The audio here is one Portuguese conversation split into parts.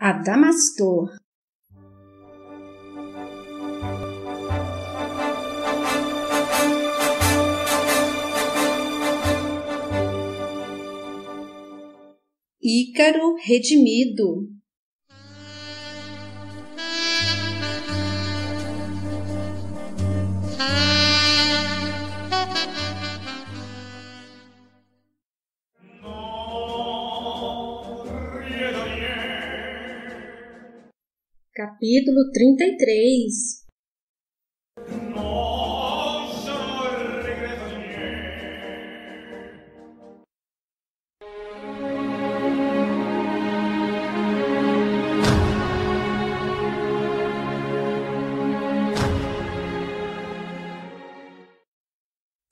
Adamastor. Ícaro redimido. Capítulo 33.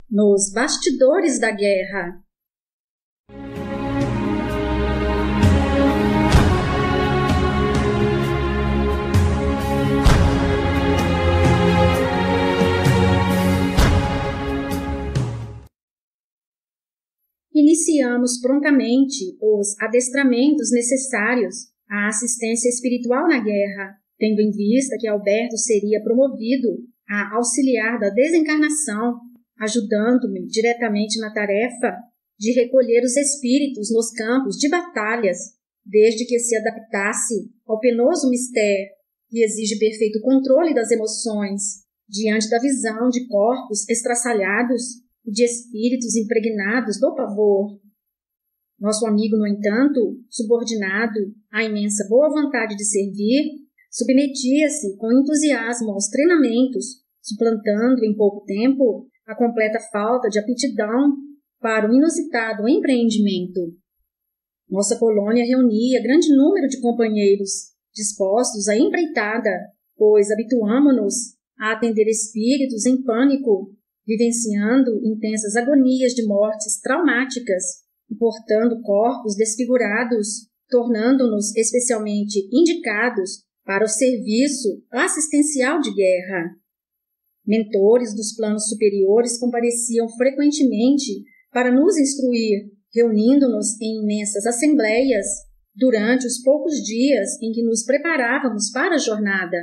Nos bastidores da guerra. Iniciamos prontamente os adestramentos necessários à assistência espiritual na guerra, tendo em vista que Alberto seria promovido a auxiliar da desencarnação, ajudando-me diretamente na tarefa de recolher os espíritos nos campos de batalhas, desde que se adaptasse ao penoso mistério que exige perfeito controle das emoções, diante da visão de corpos estraçalhados e de espíritos impregnados do pavor. Nosso amigo, no entanto, subordinado à imensa boa vontade de servir, submetia-se com entusiasmo aos treinamentos, suplantando em pouco tempo a completa falta de aptidão para o inusitado empreendimento. Nossa colônia reunia grande número de companheiros, dispostos à empreitada, pois habituamo-nos a atender espíritos em pânico, vivenciando intensas agonias de mortes traumáticas e portando corpos desfigurados, tornando-nos especialmente indicados para o serviço assistencial de guerra. Mentores dos planos superiores compareciam frequentemente para nos instruir, reunindo-nos em imensas assembleias durante os poucos dias em que nos preparávamos para a jornada.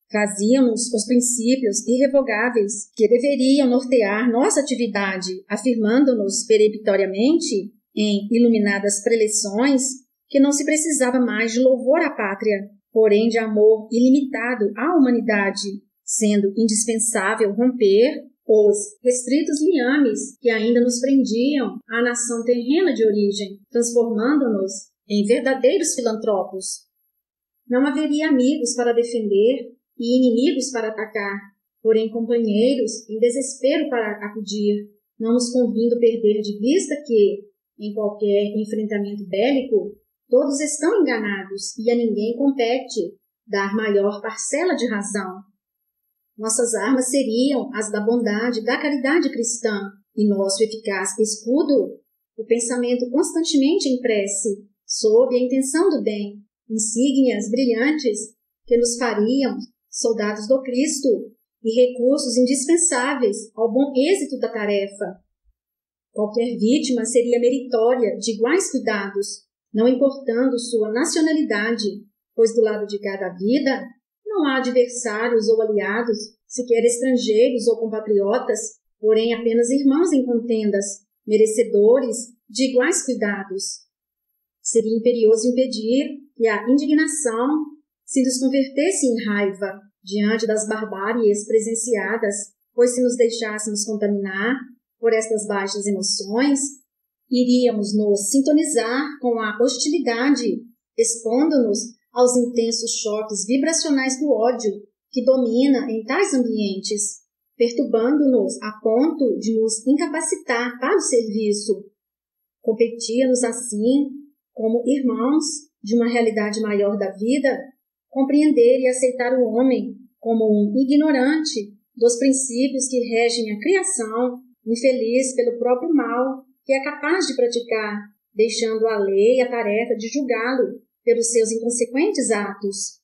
Traziam-nos os princípios irrevogáveis que deveriam nortear nossa atividade, afirmando-nos peremptoriamente, em iluminadas preleções, que não se precisava mais de louvor à pátria, porém de amor ilimitado à humanidade, sendo indispensável romper os restritos liames que ainda nos prendiam à nação terrena de origem, transformando-nos em verdadeiros filantropos. Não haveria amigos para defender e inimigos para atacar, porém companheiros em desespero para acudir, não nos convindo perder de vista que, em qualquer enfrentamento bélico, todos estão enganados e a ninguém compete dar maior parcela de razão. Nossas armas seriam as da bondade e da caridade cristã, e nosso eficaz escudo, o pensamento constantemente em prece, sob a intenção do bem, insígnias brilhantes que nos fariam soldados do Cristo e recursos indispensáveis ao bom êxito da tarefa. Qualquer vítima seria meritória de iguais cuidados, não importando sua nacionalidade, pois do lado de cada vida não há adversários ou aliados, sequer estrangeiros ou compatriotas, porém apenas irmãos em contendas, merecedores de iguais cuidados. Seria imperioso impedir que a indignação se nos convertesse em raiva diante das barbáries presenciadas, pois se nos deixássemos contaminar por estas baixas emoções, iríamos nos sintonizar com a hostilidade, expondo-nos aos intensos choques vibracionais do ódio que domina em tais ambientes, perturbando-nos a ponto de nos incapacitar para o serviço. Competia-nos assim, como irmãos de uma realidade maior da vida, compreender e aceitar o homem como um ignorante dos princípios que regem a criação, infeliz pelo próprio mal que é capaz de praticar, deixando à lei a tarefa de julgá-lo pelos seus inconsequentes atos.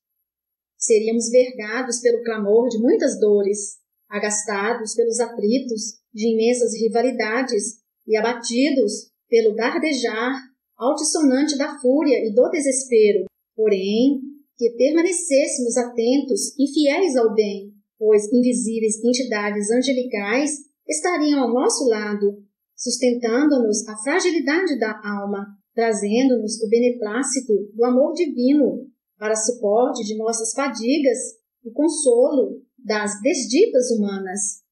Seríamos vergados pelo clamor de muitas dores, agastados pelos atritos de imensas rivalidades e abatidos pelo dardejar altissonante da fúria e do desespero, porém, que permanecêssemos atentos e fiéis ao bem, pois invisíveis entidades angelicais estariam ao nosso lado, sustentando-nos a fragilidade da alma, trazendo-nos o beneplácito do amor divino para suporte de nossas fadigas e consolo das desditas humanas.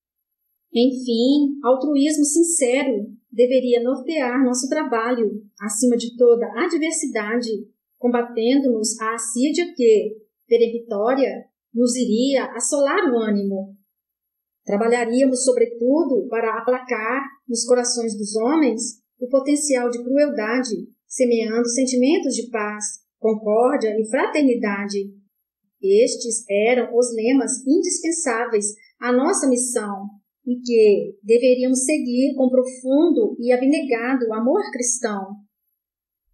Enfim, altruísmo sincero deveria nortear nosso trabalho, acima de toda adversidade, combatendo-nos a assídia que, peremptória, nos iria assolar o ânimo. Trabalharíamos, sobretudo, para aplacar nos corações dos homens o potencial de crueldade, semeando sentimentos de paz, concórdia e fraternidade. Estes eram os lemas indispensáveis à nossa missão e que deveríamos seguir com profundo e abnegado amor cristão.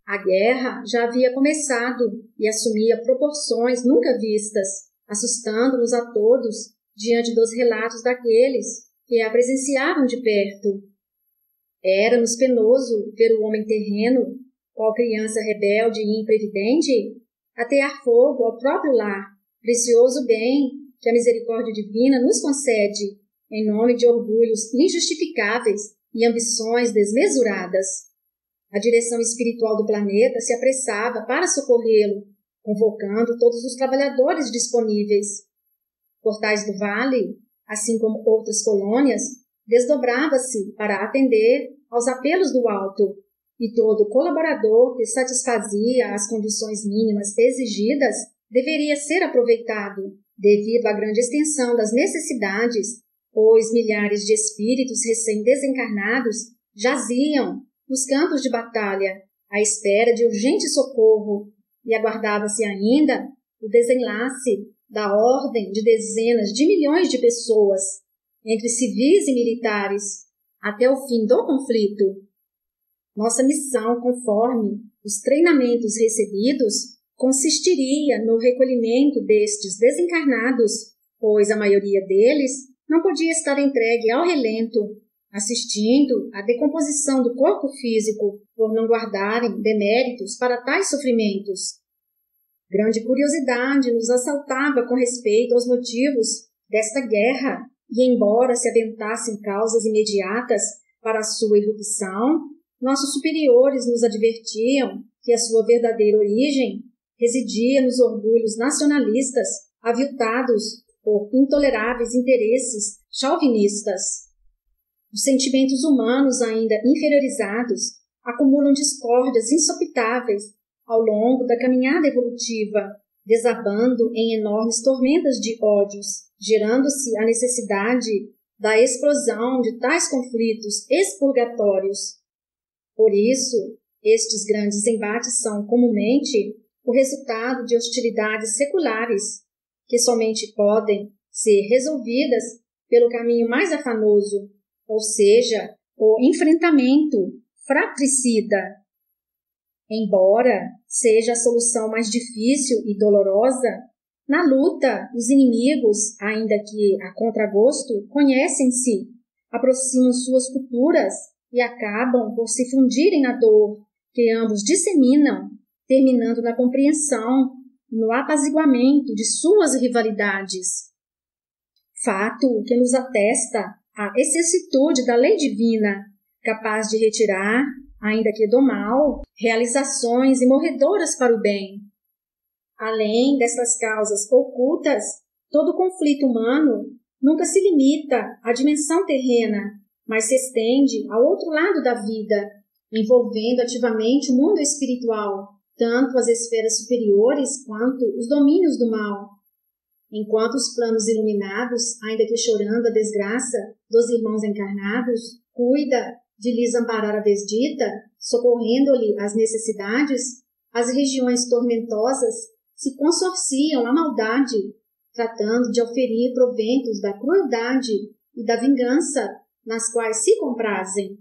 A guerra já havia começado e assumia proporções nunca vistas, assustando-nos a todos diante dos relatos daqueles que a presenciavam de perto. Era-nos penoso ver o homem terreno, qual criança rebelde e imprevidente, atear fogo ao próprio lar, precioso bem que a misericórdia divina nos concede, em nome de orgulhos injustificáveis e ambições desmesuradas. A direção espiritual do planeta se apressava para socorrê-lo, convocando todos os trabalhadores disponíveis. Portais do Vale, assim como outras colônias, desdobrava-se para atender aos apelos do alto, e todo colaborador que satisfazia as condições mínimas exigidas deveria ser aproveitado, devido à grande extensão das necessidades, pois milhares de espíritos recém-desencarnados jaziam nos campos de batalha, à espera de urgente socorro, e aguardava-se ainda o desenlace da ordem de dezenas de milhões de pessoas, entre civis e militares, até o fim do conflito. Nossa missão, conforme os treinamentos recebidos, consistiria no recolhimento destes desencarnados, pois a maioria deles não podia estar entregue ao relento, assistindo à decomposição do corpo físico, por não guardarem deméritos para tais sofrimentos. Grande curiosidade nos assaltava com respeito aos motivos desta guerra, e embora se aventassem causas imediatas para a sua irrupção, nossos superiores nos advertiam que a sua verdadeira origem residia nos orgulhos nacionalistas aviltados por intoleráveis interesses chauvinistas. Os sentimentos humanos ainda inferiorizados acumulam discórdias insopitáveis ao longo da caminhada evolutiva, desabando em enormes tormentas de ódios, gerando-se a necessidade da explosão de tais conflitos expurgatórios. Por isso, estes grandes embates são comumente o resultado de hostilidades seculares, que somente podem ser resolvidas pelo caminho mais afanoso, ou seja, o enfrentamento fratricida. Embora seja a solução mais difícil e dolorosa, na luta os inimigos, ainda que a contragosto, conhecem-se, aproximam suas culturas e acabam por se fundirem na dor que ambos disseminam, terminando na compreensão e no apaziguamento de suas rivalidades. Fato que nos atesta a excessitude da lei divina, capaz de retirar, ainda que do mal, realizações imorredoras para o bem. Além destas causas ocultas, todo conflito humano nunca se limita à dimensão terrena, mas se estende ao outro lado da vida, envolvendo ativamente o mundo espiritual, tanto as esferas superiores quanto os domínios do mal. Enquanto os planos iluminados, ainda que chorando a desgraça dos irmãos encarnados, cuida de lhes amparar a desdita, socorrendo-lhe as necessidades, as regiões tormentosas se consorciam à maldade, tratando de oferir proventos da crueldade e da vingança nas quais se comprazem.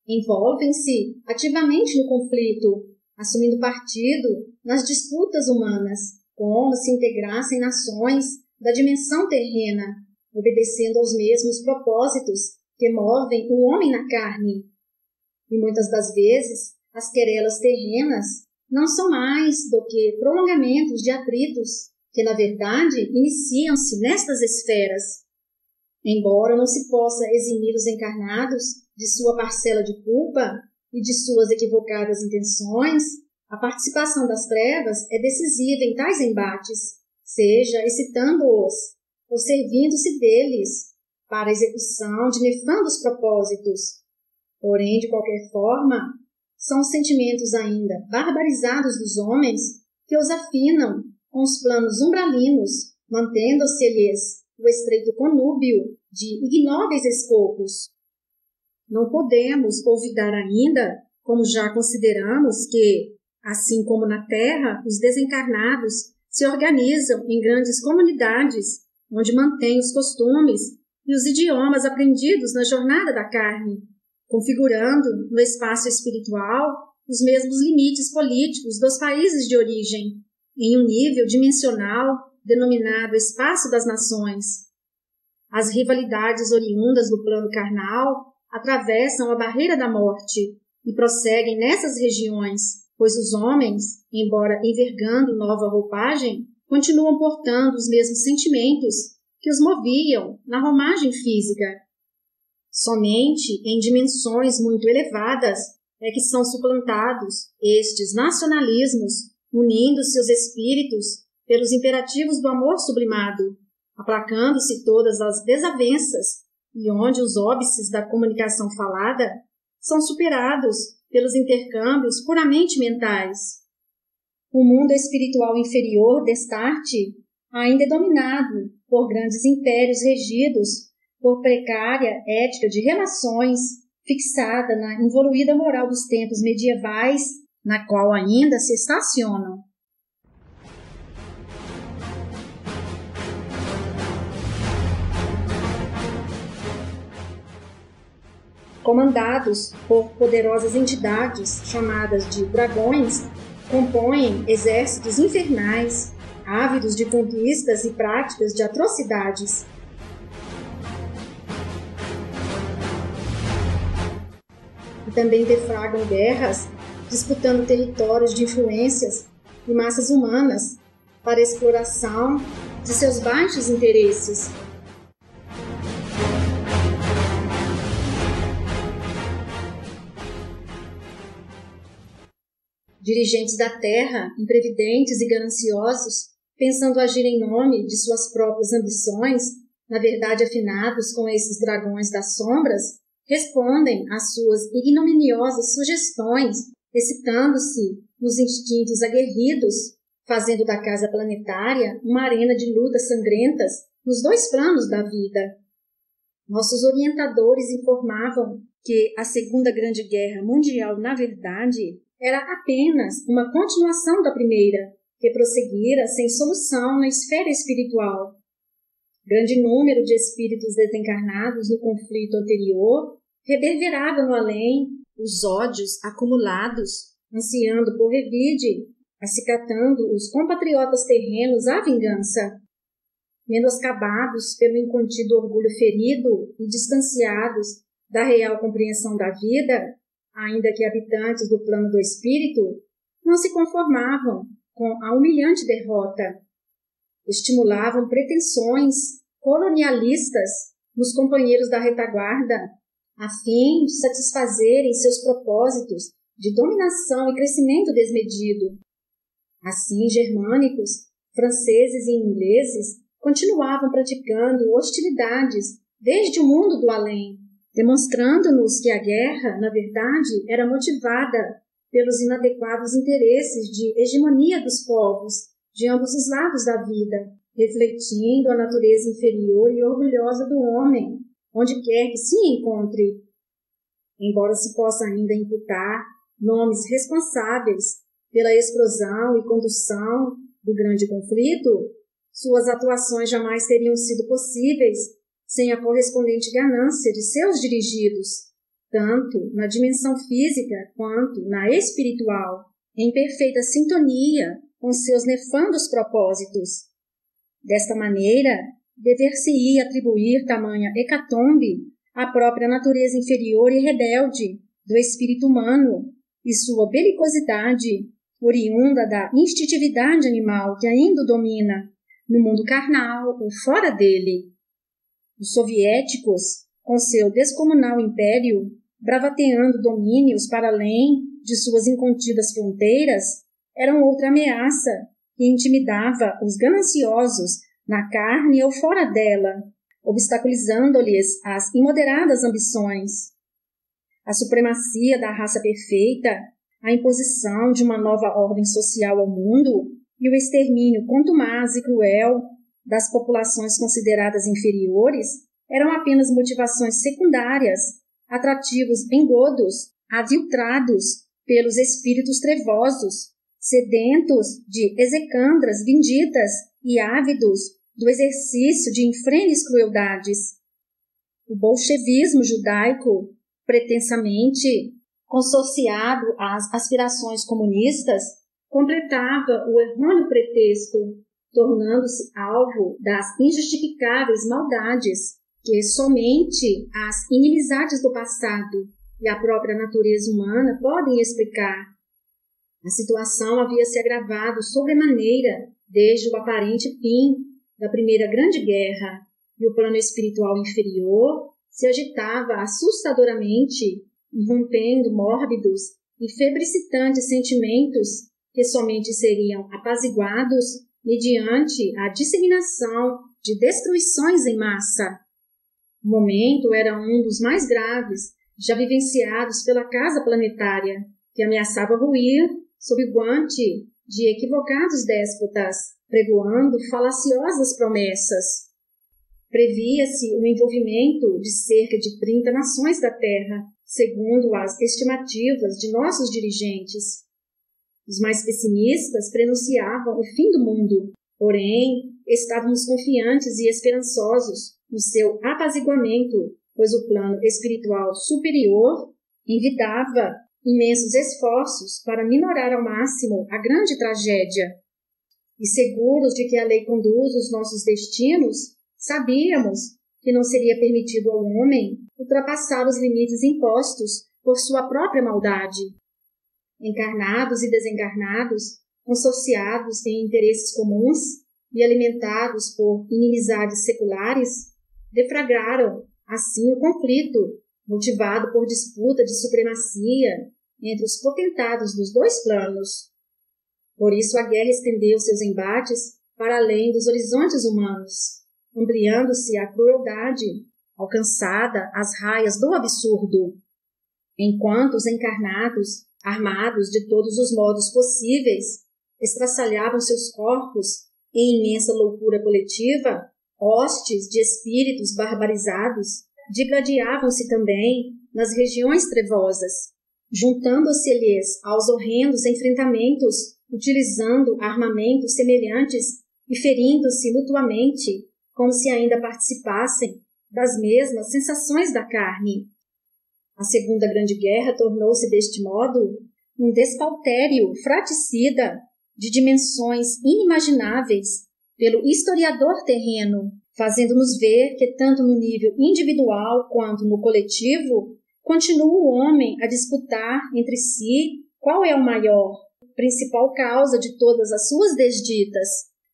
Envolvem-se ativamente no conflito, assumindo partido nas disputas humanas, como se integrassem nações da dimensão terrena, obedecendo aos mesmos propósitos que movem o homem na carne. E muitas das vezes, as querelas terrenas não são mais do que prolongamentos de atritos que, na verdade, iniciam-se nestas esferas. Embora não se possa eximir os encarnados de sua parcela de culpa e de suas equivocadas intenções, a participação das trevas é decisiva em tais embates, seja excitando-os ou servindo-se deles para a execução de nefandos propósitos. Porém, de qualquer forma, são os sentimentos ainda barbarizados dos homens que os afinam com os planos umbralinos, mantendo-se-lhes o estreito conúbio de ignóbeis escopos. Não podemos olvidar ainda, como já consideramos, que, assim como na Terra, os desencarnados se organizam em grandes comunidades, onde mantêm os costumes e os idiomas aprendidos na jornada da carne, configurando no espaço espiritual os mesmos limites políticos dos países de origem, em um nível dimensional denominado espaço das nações. As rivalidades oriundas do plano carnal atravessam a barreira da morte e prosseguem nessas regiões, pois os homens, embora envergando nova roupagem, continuam portando os mesmos sentimentos que os moviam na romagem física. Somente em dimensões muito elevadas é que são suplantados estes nacionalismos, unindo-se os espíritos pelos imperativos do amor sublimado, aplacando-se todas as desavenças, e onde os óbices da comunicação falada são superados pelos intercâmbios puramente mentais. O mundo espiritual inferior destarte ainda é dominado por grandes impérios regidos por precária ética de relações, fixada na involuída moral dos tempos medievais, na qual ainda se estacionam. Comandados por poderosas entidades chamadas de dragões, compõem exércitos infernais, ávidos de conquistas e práticas de atrocidades. E também deflagram guerras, disputando territórios de influências e massas humanas para a exploração de seus baixos interesses. Dirigentes da terra, imprevidentes e gananciosos, pensando agir em nome de suas próprias ambições, na verdade afinados com esses dragões das sombras, respondem às suas ignominiosas sugestões, excitando-se nos instintos aguerridos, fazendo da casa planetária uma arena de lutas sangrentas nos dois planos da vida. Nossos orientadores informavam que a Segunda Grande Guerra Mundial, na verdade, era apenas uma continuação da primeira, que prosseguira sem solução na esfera espiritual. Grande número de espíritos desencarnados no conflito anterior reverberava no além os ódios acumulados, ansiando por revide, acicatando os compatriotas terrenos à vingança. Menoscabados pelo incontido orgulho ferido e distanciados da real compreensão da vida, ainda que habitantes do plano do espírito, não se conformavam com a humilhante derrota. Estimulavam pretensões colonialistas nos companheiros da retaguarda, a fim de satisfazerem seus propósitos de dominação e crescimento desmedido. Assim, germânicos, franceses e ingleses continuavam praticando hostilidades desde o mundo do além, demonstrando-nos que a guerra, na verdade, era motivada pelos inadequados interesses de hegemonia dos povos de ambos os lados da vida, refletindo a natureza inferior e orgulhosa do homem, onde quer que se encontre. Embora se possa ainda imputar nomes responsáveis pela explosão e condução do grande conflito, suas atuações jamais teriam sido possíveis sem a correspondente ganância de seus dirigidos, tanto na dimensão física quanto na espiritual, em perfeita sintonia com seus nefandos propósitos. Desta maneira, dever-se-ia atribuir tamanha hecatombe à própria natureza inferior e rebelde do espírito humano e sua belicosidade, oriunda da instintividade animal que ainda o domina no mundo carnal ou fora dele. Os soviéticos, com seu descomunal império, bravateando domínios para além de suas incontidas fronteiras, eram outra ameaça que intimidava os gananciosos na carne ou fora dela, obstaculizando-lhes as imoderadas ambições. A supremacia da raça perfeita, a imposição de uma nova ordem social ao mundo e o extermínio contumaz e cruel das populações consideradas inferiores eram apenas motivações secundárias, atrativos engodos, aviltrados pelos espíritos trevosos, sedentos de execandras vindidas e ávidos do exercício de infrenes crueldades. O bolchevismo judaico, pretensamente consorciado às aspirações comunistas, completava o errôneo pretexto, tornando-se alvo das injustificáveis maldades que somente as inimizades do passado e a própria natureza humana podem explicar. A situação havia se agravado sobremaneira desde o aparente fim da Primeira Grande Guerra, e o plano espiritual inferior se agitava assustadoramente, irrompendo mórbidos e febricitantes sentimentos que somente seriam apaziguados mediante a disseminação de destruições em massa. O momento era um dos mais graves já vivenciados pela casa planetária, que ameaçava ruir sob o guante de equivocados déspotas, pregoando falaciosas promessas. Previa-se o envolvimento de cerca de 30 nações da Terra, segundo as estimativas de nossos dirigentes. Os mais pessimistas prenunciavam o fim do mundo, porém, estávamos confiantes e esperançosos no seu apaziguamento, pois o plano espiritual superior envidava imensos esforços para minorar ao máximo a grande tragédia. E seguros de que a lei conduz os nossos destinos, sabíamos que não seria permitido ao homem ultrapassar os limites impostos por sua própria maldade. Encarnados e desencarnados, consorciados em interesses comuns e alimentados por inimizades seculares, deflagraram, assim, o conflito, motivado por disputa de supremacia entre os potentados dos dois planos. Por isso a guerra estendeu seus embates para além dos horizontes humanos, ampliando-se a crueldade, alcançada às raias do absurdo. Enquanto os encarnados, armados de todos os modos possíveis, estraçalhavam seus corpos em imensa loucura coletiva, hostes de espíritos barbarizados digladiavam-se também nas regiões trevosas, juntando-se-lhes aos horrendos enfrentamentos, utilizando armamentos semelhantes e ferindo-se mutuamente, como se ainda participassem das mesmas sensações da carne. A Segunda Grande Guerra tornou-se, deste modo, um despautério fratricida de dimensões inimagináveis pelo historiador terreno, fazendo-nos ver que tanto no nível individual quanto no coletivo, continua o homem a disputar entre si qual é o maior, principal causa de todas as suas desditas,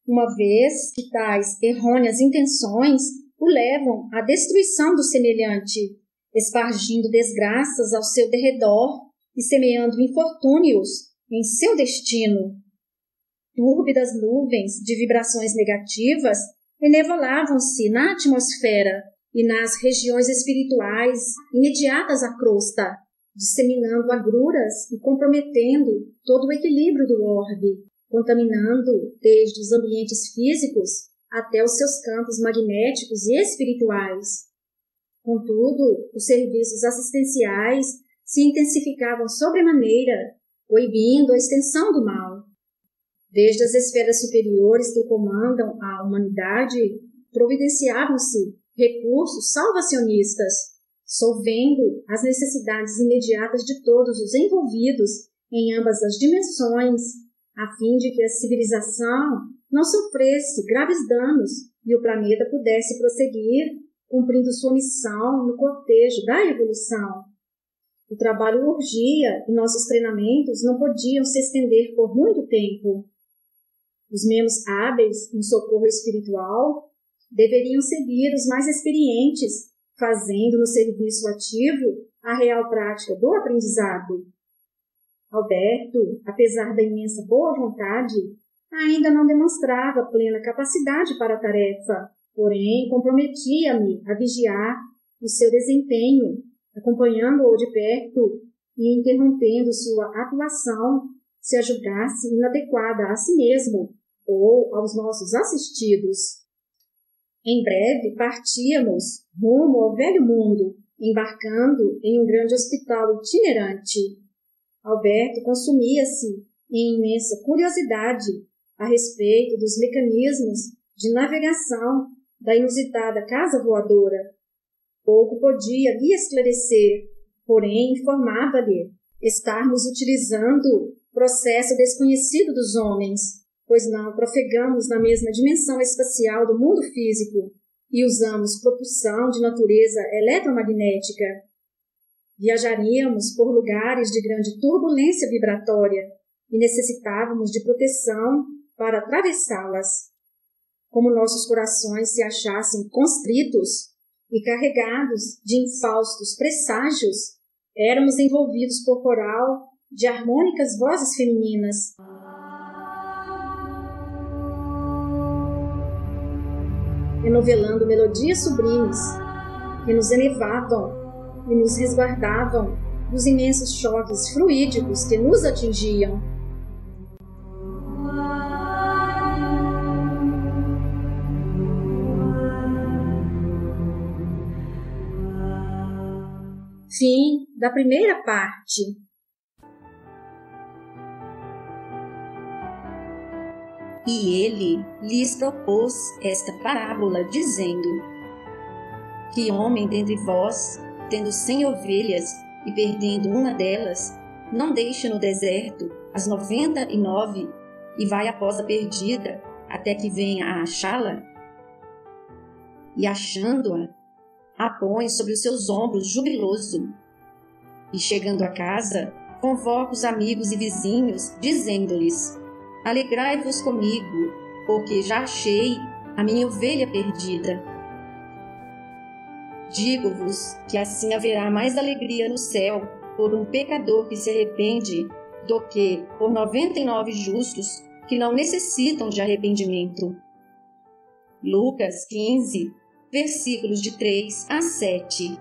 uma vez que tais errôneas intenções o levam à destruição do semelhante, espargindo desgraças ao seu derredor e semeando infortúnios em seu destino. Túrbidas nuvens de vibrações negativas enevolavam-se na atmosfera e nas regiões espirituais imediatas à crosta, disseminando agruras e comprometendo todo o equilíbrio do orbe, contaminando desde os ambientes físicos até os seus campos magnéticos e espirituais. Contudo, os serviços assistenciais se intensificavam sobremaneira, coibindo a extensão do mal. Desde as esferas superiores que comandam a humanidade, providenciavam-se recursos salvacionistas, solvendo as necessidades imediatas de todos os envolvidos em ambas as dimensões, a fim de que a civilização não sofresse graves danos e o planeta pudesse prosseguir cumprindo sua missão no cortejo da evolução. O trabalho urgia e nossos treinamentos não podiam se estender por muito tempo. Os menos hábeis no socorro espiritual deveriam seguir os mais experientes, fazendo no serviço ativo a real prática do aprendizado. Alberto, apesar da imensa boa vontade, ainda não demonstrava plena capacidade para a tarefa, porém comprometia-me a vigiar o seu desempenho, acompanhando-o de perto e interrompendo sua atuação se a julgasse inadequada a si mesmo ou aos nossos assistidos. Em breve partíamos rumo ao velho mundo, embarcando em um grande hospital itinerante. Alberto consumia-se em imensa curiosidade a respeito dos mecanismos de navegação da inusitada casa voadora. Pouco podia lhe esclarecer, porém informava-lhe estarmos utilizando processo desconhecido dos homens, pois não trafegamos na mesma dimensão espacial do mundo físico e usamos propulsão de natureza eletromagnética. Viajaríamos por lugares de grande turbulência vibratória e necessitávamos de proteção para atravessá-las. Como nossos corações se achassem constritos e carregados de infaustos presságios, éramos envolvidos por coral de harmônicas vozes femininas. Renovelando melodias sublimes que nos elevavam e nos resguardavam dos imensos choques fluídicos que nos atingiam. Fim da primeira parte. E ele lhes propôs esta parábola, dizendo: Que homem dentre vós, tendo 100 ovelhas e perdendo uma delas, não deixa no deserto as 99 e vai após a perdida, até que venha a achá-la? E achando-a, a põe sobre os seus ombros jubiloso. E chegando a casa, convoca os amigos e vizinhos, dizendo-lhes: Alegrai-vos comigo, porque já achei a minha ovelha perdida. Digo-vos que assim haverá mais alegria no céu por um pecador que se arrepende do que por 99 justos que não necessitam de arrependimento. Lucas 15, versículos de 3 a 7.